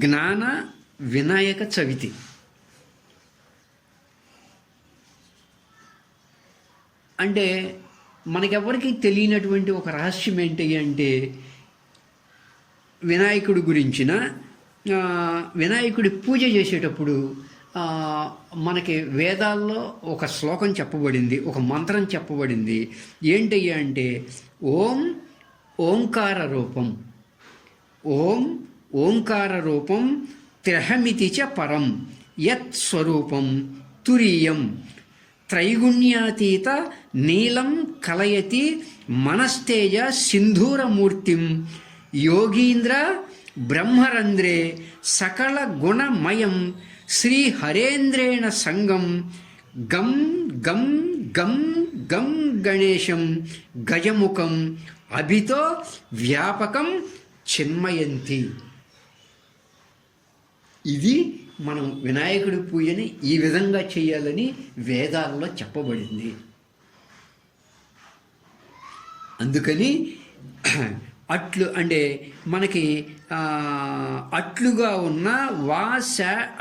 జ్ఞాన వినాయక చవితి. అంటే మనకెవరికి తెలియనటువంటి ఒక రహస్యం ఏంటి అంటే వినాయకుడి గురించిన వినాయకుడి పూజ చేసేటప్పుడు మనకి వేదాల్లో ఒక శ్లోకం చెప్పబడింది, ఒక మంత్రం చెప్పబడింది. ఏంటయ్యా అంటే ఓంకార రూపం, ఓంకార రూపం త్రహమితి చ పరం యత్ స్వరూపం తురీయం త్రైగుణ్యాతీత నీలం కలయతి మనస్తేజ సింధూరమూర్తిం యోగీంద్ర బ్రహ్మరంధ్రే సకల గుణమయం శ్రీ హరేంద్రేణ సంగం గం గం గం గం గణేశం గజముఖం అభితో వ్యాపకం చిన్మయంతి. ఇది మనం వినాయకుడి పూజని ఈ విధంగా చేయాలని వేదాల్లో చెప్పబడింది. అందుకని అట్లు అంటే మనకి అట్లుగా ఉన్న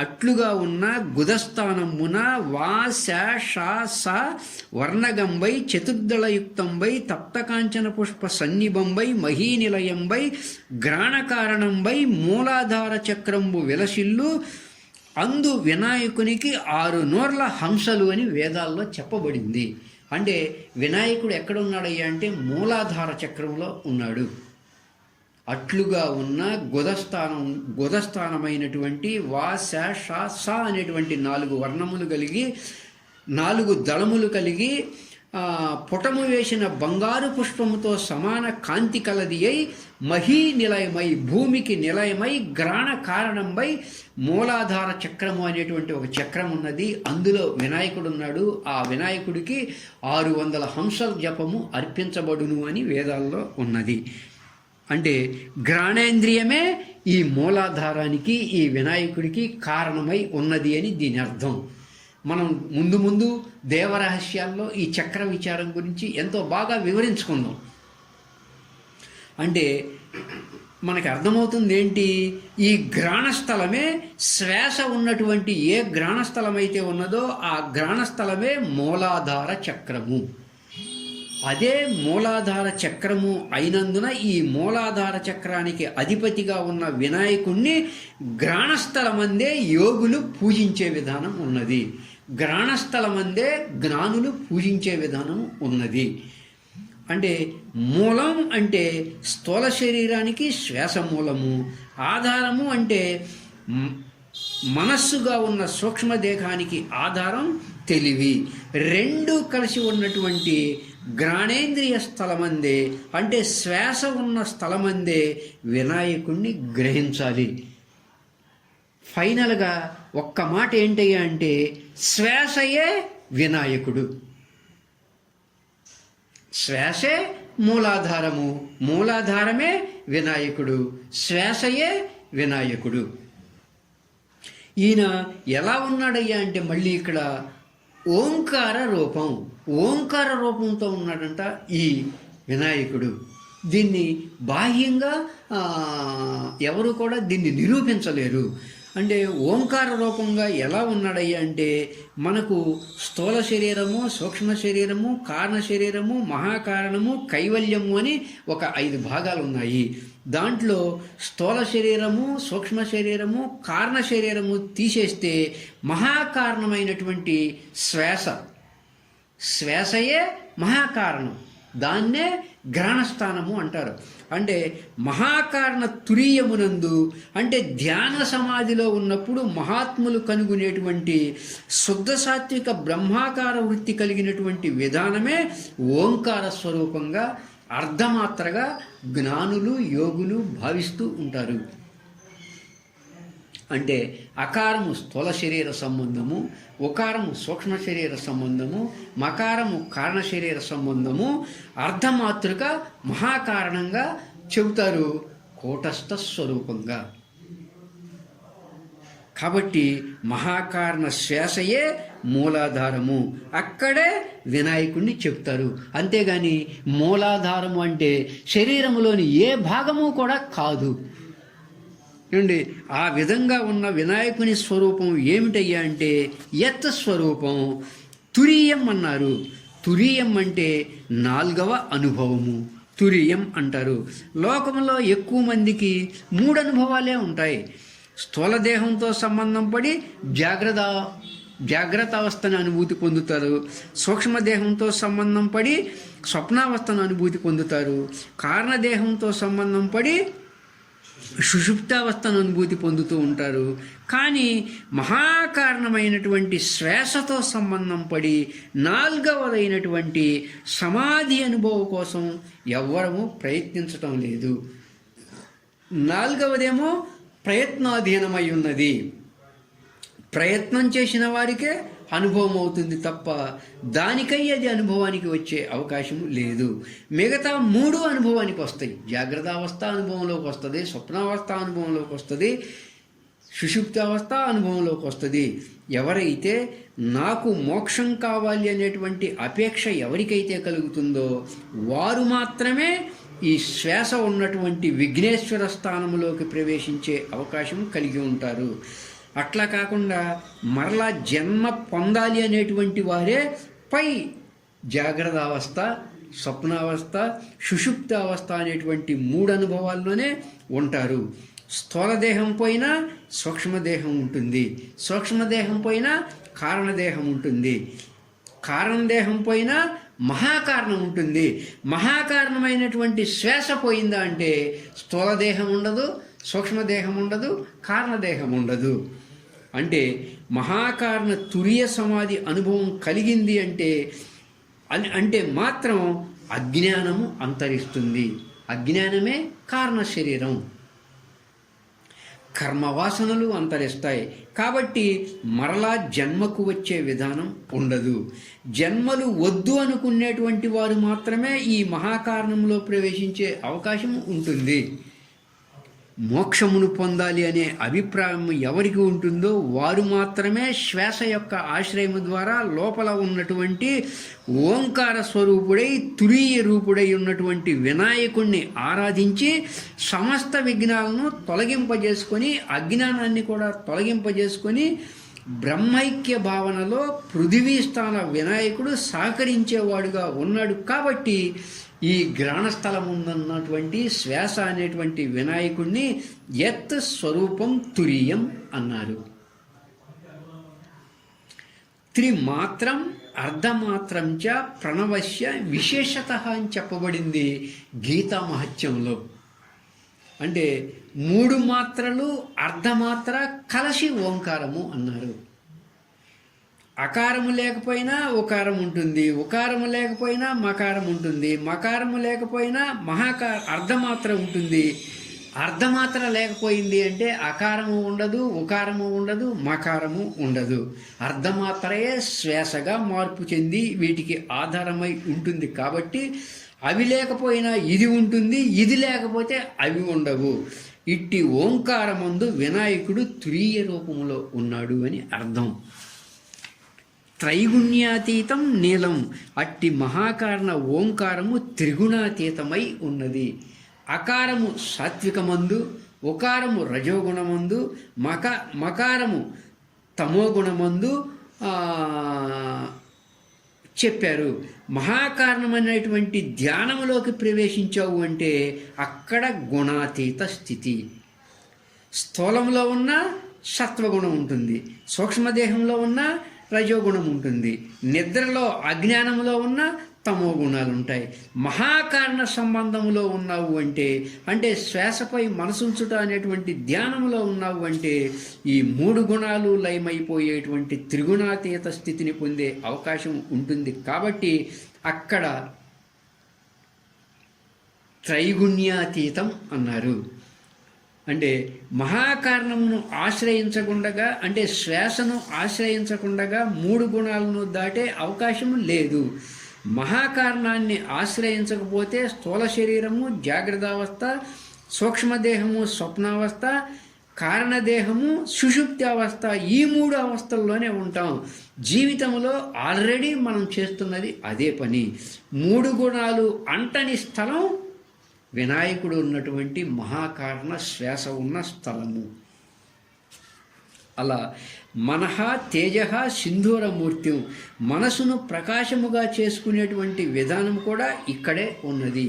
అట్లుగా ఉన్న గుదస్థానమున శ వర్ణగంబై చతుర్దళయుక్తంబై తప్తకాంచన పుష్ప సన్నిభంబై మహీనిలయంబై గ్రాణకారణంబై మూలాధార చక్రంబు విలసిల్లు అందు వినాయకునికి 6 నోర్ల హంసలు అని వేదాల్లో చెప్పబడింది. అంటే వినాయకుడు ఎక్కడ ఉన్నాడయ్యా అంటే మూలాధార చక్రంలో ఉన్నాడు. అట్లుగా ఉన్న గుదస్థానమైనటువంటి శ అనేటువంటి 4 వర్ణములు కలిగి 4 దళములు కలిగి పుటము వేసిన బంగారు పుష్పముతో సమాన కాంతి కలది అయి మహీ నిలయమై భూమికి నిలయమై గ్రాణ కారణంపై మూలాధార చక్రము అనేటువంటి ఒక చక్రం ఉన్నది. అందులో వినాయకుడు ఉన్నాడు. ఆ వినాయకుడికి 600 హంసల జపము అర్పించబడును అని వేదాల్లో ఉన్నది. అంటే గ్రాణేంద్రియమే ఈ మూలాధారానికి ఈ వినాయకుడికి కారణమై ఉన్నది అని దీని అర్థం. మనం ముందు దేవరహస్యాల్లో ఈ చక్ర విచారం గురించి ఎంతో బాగా వివరించుకుందాం. అంటే మనకి అర్థమవుతుంది ఏంటి, ఈ గ్రాణస్థలమే శ్వాస ఉన్నటువంటి ఏ గ్రాణస్థలం అయితే ఉన్నదో ఆ గ్రాణస్థలమే మూలాధార చక్రము. అదే మూలాధార చక్రము అయినందున ఈ మూలాధార చక్రానికి అధిపతిగా ఉన్న వినాయకుణ్ణి గ్రాణస్థలమందే యోగులు పూజించే విధానం ఉన్నది. గ్రాణస్థలమందే జ్ఞానులు పూజించే విధానం ఉన్నది. అంటే మూలం అంటే స్థూల శరీరానికి శ్వాస మూలము, ఆధారము అంటే మనస్సుగా ఉన్న సూక్ష్మదేహానికి ఆధారం తెలివి. 2 కలిసి ఉన్నటువంటి గ్రాణేంద్రియ స్థలమందే అంటే శ్వాస ఉన్న స్థలమందే వినాయకుణ్ణి గ్రహించాలి. ఫైనల్గా ఒక్క మాట ఏంటయ్యా అంటే శ్వాసయే వినాయకుడు, శ్వాసే మూలాధారము, మూలాధారమే వినాయకుడు, శ్వాసయే వినాయకుడు. ఈయన ఎలా ఉన్నాడయ్యా అంటే మళ్ళీ ఇక్కడ ఓంకార రూపం, ఓంకార రూపంతో ఉన్నాడంట ఈ వినాయకుడు. దీన్ని బాహ్యంగా ఎవరు కూడా దీన్ని నిరూపించలేరు. అంటే ఓంకార రూపంగా ఎలా ఉన్నాడయ్యా అంటే మనకు స్థూల శరీరము, సూక్ష్మ శరీరము, కారణ శరీరము, మహాకారణము, కైవల్యము అని ఒక 5 భాగాలు ఉన్నాయి. దాంట్లో స్థూల శరీరము, సూక్ష్మ శరీరము, కారణ శరీరము తీసేస్తే మహాకారణమైనటువంటి శ్వాసయే మహాకారణం, దాన్నే గ్రహణస్థానము అంటారు. అంటే మహాకారణ తురీయమునందు అంటే ధ్యాన సమాధిలో ఉన్నప్పుడు మహాత్ములు కనుగొనేటువంటి శుద్ధ సాత్విక బ్రహ్మాకార వృత్తి కలిగినటువంటి విధానమే ఓంకార స్వరూపంగా అర్ధమాత్రగా జ్ఞానులు యోగులు భావిస్తూ ఉంటారు. అంటే అకారము స్థూల శరీర సంబంధము, ఉకారము సూక్ష్మ శరీర సంబంధము, మకారము కారణ శరీర సంబంధము, అర్ధమాతృక మహాకారణంగా చెబుతారు కూటస్థ స్వరూపంగా. కాబట్టి మహాకారణ శ్వాసయే మూలాధారము, అక్కడే వినాయకుడిని చెప్తారు. అంతేగాని మూలాధారము అంటే శరీరములోని ఏ భాగము కూడా కాదు. ఏమండి ఆ విధంగా ఉన్న వినాయకుని స్వరూపం ఏమిటయ్యా అంటే యత్ స్వరూపం తురీయం అన్నారు. తురీయం అంటే 4వ అనుభవము, తురీయం అంటారు. లోకంలో ఎక్కువ మందికి 3 అనుభవాలే ఉంటాయి. స్థూలదేహంతో సంబంధం పడి జాగ్రత్త అవస్థను అనుభూతి పొందుతారు. సూక్ష్మదేహంతో సంబంధం పడి స్వప్నావస్థను అనుభూతి పొందుతారు. కారణదేహంతో సంబంధం పడి సుషుప్తావస్థను అనుభూతి పొందుతూ ఉంటారు. కానీ మహాకారణమైనటువంటి శ్వాసతో సంబంధం పడి 4వదైనటువంటి సమాధి అనుభవం కోసం ఎవ్వరము ప్రయత్నించటం లేదు. 4వదేమో ప్రయత్నాధీనమై ఉన్నది. ప్రయత్నం చేసిన వారికే అనుభవం అవుతుంది తప్ప దానికై అది అనుభవానికి వచ్చే అవకాశం లేదు. మిగతా 3 అనుభవానికి వస్తాయి. జాగ్రత్త అవస్థ అనుభవంలోకి వస్తుంది, స్వప్నావస్థ అనుభవంలోకి వస్తుంది, సుషుప్తావస్థ అనుభవంలోకి వస్తుంది. ఎవరైతే నాకు మోక్షం కావాలి అనేటువంటి అపేక్ష ఎవరికైతే కలుగుతుందో వారు మాత్రమే ఈ శ్వాస ఉన్నటువంటి విఘ్నేశ్వర స్థానంలోకి ప్రవేశించే అవకాశం కలిగి ఉంటారు. అట్లా కాకుండా మరలా జన్మ పొందాలి అనేటువంటి వారే పై జాగ్రత్త అవస్థ, స్వప్నావస్థ, సుషుప్తావస్థ అనేటువంటి 3 అనుభవాల్లోనే ఉంటారు. స్థూలదేహం పోయినా సూక్ష్మదేహం ఉంటుంది, సూక్ష్మదేహం పోయినా కారణదేహం ఉంటుంది, కారణదేహం పోయినా మహాకారణం ఉంటుంది. మహాకారణమైనటువంటి శ్వాస పోయిందా అంటే స్థూలదేహం ఉండదు, సూక్ష్మదేహం ఉండదు, కారణదేహం ఉండదు. అంటే మహాకారణ తురియ సమాధి అనుభవం కలిగింది అంటే మాత్రం అజ్ఞానము అంతరిస్తుంది. అజ్ఞానమే కారణ శరీరం, కర్మవాసనలు అంతరిస్తాయి. కాబట్టి మరలా జన్మకు వచ్చే విధానం ఉండదు. జన్మలు వద్దు అనుకునేటువంటి వారు మాత్రమే ఈ మహాకారణంలో ప్రవేశించే అవకాశం ఉంటుంది. మోక్షమును పొందాలి అనే అభిప్రాయం ఎవరికి ఉంటుందో వారు మాత్రమే శ్వాస యొక్క ఆశ్రయము ద్వారా లోపల ఉన్నటువంటి ఓంకార స్వరూపుడై తురీయ రూపుడై ఉన్నటువంటి వినాయకుణ్ణి ఆరాధించి సమస్త విఘ్నాలను తొలగింపజేసుకొని అజ్ఞానాన్ని కూడా తొలగింపజేసుకొని బ్రహ్మైక్య భావనలో పృథివీ స్థాన వినాయకుడు సహకరించేవాడుగా ఉన్నాడు. కాబట్టి ఈ గ్రహణస్థలం ఉన్నటువంటి శ్వాస అనేటువంటి వినాయకుడిని యత్ స్వరూపం తురీయం అన్నారు. త్రిమాత్రం అర్ధమాత్రం చ ప్రణవస్య విశేషత అని చెప్పబడింది గీతా మహత్యంలో. అంటే 3 మాత్రలు అర్ధమాత్ర కలసి ఓంకారము అన్నారు. అకారము లేకపోయినా ఉకారం ఉంటుంది, ఉకారము లేకపోయినా మకారం ఉంటుంది, మకారము లేకపోయినా అర్ధమాత్ర ఉంటుంది. అర్ధమాత్ర లేకపోయింది అంటే అకారము ఉండదు, ఉకారము ఉండదు, మకారము ఉండదు. అర్ధమాత్రయే శ్వాసగా మార్పు చెంది వీటికి ఆధారమై ఉంటుంది. కాబట్టి అవి లేకపోయినా ఇది ఉంటుంది, ఇది లేకపోతే అవి ఉండవు. ఇట్టి ఓంకారమందు వినాయకుడు తురీయ రూపంలో ఉన్నాడు అని అర్థం. త్రైగుణ్యాతీతం నీలం, అట్టి మహాకారణ ఓంకారము త్రిగుణాతీతమై ఉన్నది. అకారము సాత్వికమందు, ఉకారము రజోగుణమందు, మకారము తమోగుణమందు చెప్పారు. మహాకారణమైనటువంటి ధ్యానములోకి ప్రవేశించావు అంటే అక్కడ గుణాతీత స్థితి. స్థూలంలో ఉన్న సత్వగుణం ఉంటుంది, సూక్ష్మదేహంలో ఉన్న రజోగుణం ఉంటుంది, నిద్రలో అజ్ఞానంలో ఉన్న తమో గుణాలు ఉంటాయి. మహాకారణ సంబంధంలో ఉన్నావు అంటే శ్వాసపై మనసుంచుట అనేటువంటి ధ్యానంలో ఉన్నావు అంటే ఈ 3 గుణాలు లయమైపోయేటువంటి త్రిగుణాతీత స్థితిని పొందే అవకాశం ఉంటుంది. కాబట్టి అక్కడ త్రైగుణ్యాతీతం అన్నారు. అంటే మహాకారణమును ఆశ్రయించకుండగా, అంటే శ్వాసను ఆశ్రయించకుండగా 3 గుణాలను దాటే అవకాశం లేదు. మహాకారణాన్ని ఆశ్రయించకపోతే స్థూల శరీరము జాగ్రత్తావస్థ, సూక్ష్మదేహము స్వప్నావస్థ, కారణదేహము సుషుప్తావస్థ, ఈ 3 అవస్థల్లోనే ఉంటాం. జీవితంలో ఆల్రెడీ మనం చేస్తున్నది అదే పని. 3 గుణాలు అంటని స్థలం వినాయకుడు ఉన్నటువంటి మహాకారణ శ్వాస ఉన్న స్థలము. అలా మనః తేజ సింధూరమూర్తి, మనసును ప్రకాశముగా చేసుకునేటువంటి విధానం కూడా ఇక్కడే ఉన్నది.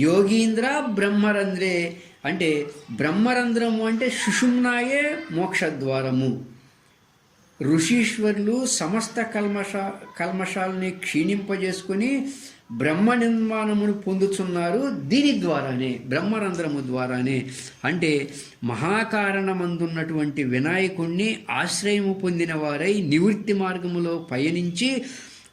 యోగీంద్ర బ్రహ్మరంధ్రే అంటే బ్రహ్మరంధ్రము అంటే సుషుమ్నాయే మోక్షద్వారము. ఋషీశ్వరులు సమస్త కల్మషాలని క్షీణింపజేసుకుని బ్రహ్మ నిర్మాణమును పొందుతున్నారు దీని ద్వారానే, బ్రహ్మరంధ్రము ద్వారానే. అంటే మహాకారణమందున్నటువంటి వినాయకుణ్ణి ఆశ్రయము పొందిన వారై నివృత్తి మార్గములో పయనించి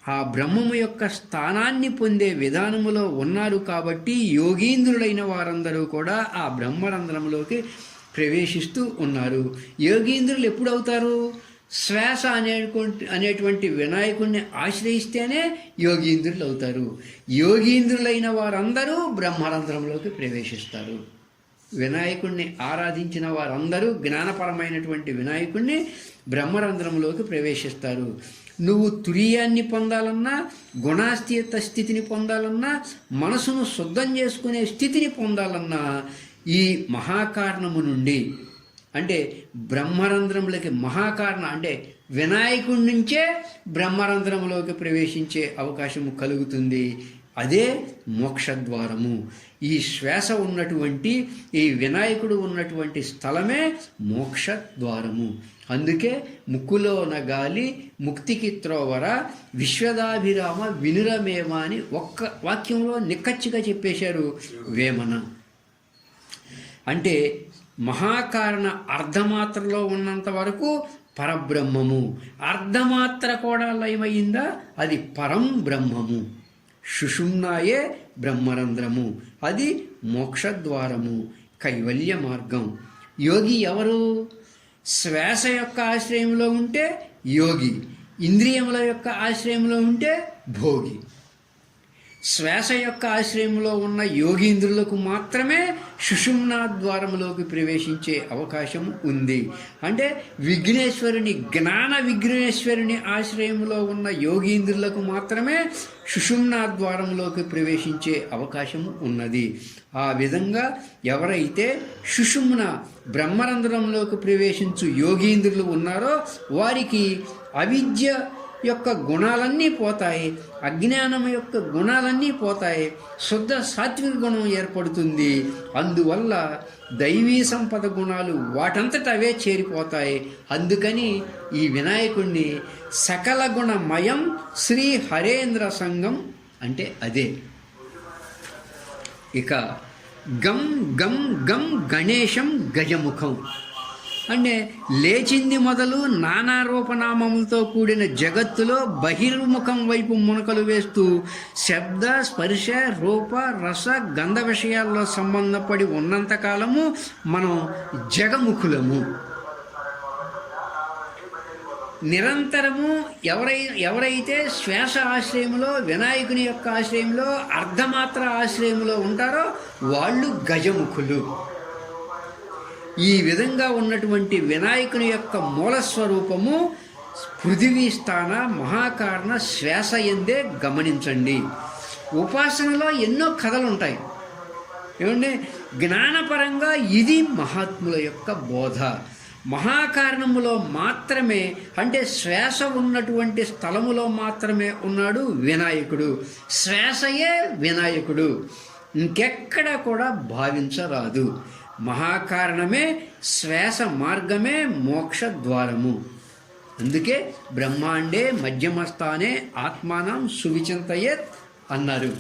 ఆ బ్రహ్మము యొక్క స్థానాన్ని పొందే విధానములో ఉన్నారు. కాబట్టి యోగీంద్రులైన వారందరూ కూడా ఆ బ్రహ్మరంధ్రములోకి ప్రవేశిస్తూ ఉన్నారు. యోగీంద్రులు ఎప్పుడవుతారు? శ్వాస అనేటువంటి వినాయకుడిని ఆశ్రయిస్తేనే యోగీంద్రులు అవుతారు. యోగీంద్రులైన వారందరూ బ్రహ్మరంధ్రంలోకి ప్రవేశిస్తారు. వినాయకుడిని ఆరాధించిన వారందరూ జ్ఞానపరమైనటువంటి వినాయకుడిని బ్రహ్మరంధ్రంలోకి ప్రవేశిస్తారు. నువ్వు తురీయాన్ని పొందాలన్నా, గుణాతీత స్థితిని పొందాలన్నా, మనసును శుద్ధం చేసుకునే స్థితిని పొందాలన్నా ఈ మహాకారణము నుండి అంటే బ్రహ్మరంధ్రములకి మహాకారణ అంటే వినాయకుడి నుంచే బ్రహ్మరంధ్రములోకి ప్రవేశించే అవకాశము కలుగుతుంది. అదే మోక్షద్వారము. ఈ శ్వాస ఉన్నటువంటి ఈ వినాయకుడు ఉన్నటువంటి స్థలమే మోక్షద్వారము. అందుకే ముక్కులోన గాలి ముక్తికి త్రోవర విశ్వదాభిరామ వినురమేమ అని ఒక్క వాక్యంలో నిక్కచ్చిగా చెప్పేశారు వేమన. అంటే మహాకారణ అర్ధమాత్రలో ఉన్నంత వరకు పరబ్రహ్మము, అర్ధమాత్ర కూడా లయమైందా అది పరం బ్రహ్మము. సుషుమ్నాయే బ్రహ్మరంధ్రము, అది మోక్షద్వారము, కైవల్య మార్గం. యోగి ఎవరు? శ్వాస యొక్క ఆశ్రయంలో ఉంటే యోగి, ఇంద్రియముల యొక్క ఆశ్రయంలో ఉంటే భోగి. శ్వాస యొక్క ఆశ్రయంలో ఉన్న యోగీంద్రులకు మాత్రమే సుషుమ్నా ద్వారములోకి ప్రవేశించే అవకాశం ఉంది. అంటే విఘ్నేశ్వరుని జ్ఞాన విఘ్నేశ్వరుని ఆశ్రయంలో ఉన్న యోగీంద్రులకు మాత్రమే సుషుమ్నా ద్వారములోకి ప్రవేశించే అవకాశం ఉన్నది. ఆ విధంగా ఎవరైతే సుషుమ్న బ్రహ్మరంధ్రంలోకి ప్రవేశించు యోగీంద్రులు ఉన్నారో వారికి అవిద్య యొక్క గుణాలన్నీ పోతాయి, అజ్ఞానం యొక్క గుణాలన్నీ పోతాయి, శుద్ధ సాత్విక గుణం ఏర్పడుతుంది. అందువల్ల దైవీ సంపద గుణాలు వాటంతట అవే చేరిపోతాయి. అందుకని ఈ వినాయకుడిని సకల గుణమయం శ్రీ హరేంద్ర సంఘం అంటే అదే. ఇక గం గం గం గణేశం గజముఖం అంటే లేచింది మొదలు నానా రూపనామములతో కూడిన జగత్తులో బహిర్ముఖం వైపు మునకలు వేస్తూ శబ్ద స్పర్శ రూప రస గంధ విషయాల్లో సంబంధపడి ఉన్నంతకాలము మనం జగముఖులము. నిరంతరము ఎవరైతే శ్వాస ఆశ్రయంలో వినాయకుని యొక్క ఆశ్రయంలో అర్ధమాత్ర ఆశ్రయంలో ఉంటారో వాళ్ళు గజముఖులు. ఈ విధంగా ఉన్నటువంటి వినాయకుని యొక్క మూలస్వరూపము పృథివీ స్థాన మహాకారణ శ్వాస ఎందే గమనించండి. ఉపాసనలో ఎన్నో కథలు ఉంటాయి ఏమండి. జ్ఞానపరంగా ఇది మహాత్ముల యొక్క బోధ. మహాకారణములో మాత్రమే అంటే శ్వాస ఉన్నటువంటి స్థలములో మాత్రమే ఉన్నాడు వినాయకుడు. శ్వాసయే వినాయకుడు, ఇంకెక్కడ కూడా భావించరాదు. మహాకారణమే శ్వాస మార్గమే మోక్ష ద్వారము. అందుకే బ్రహ్మాండే మధ్యమస్థానే ఆత్మానం సువిచింతయేత్ అన్నారు.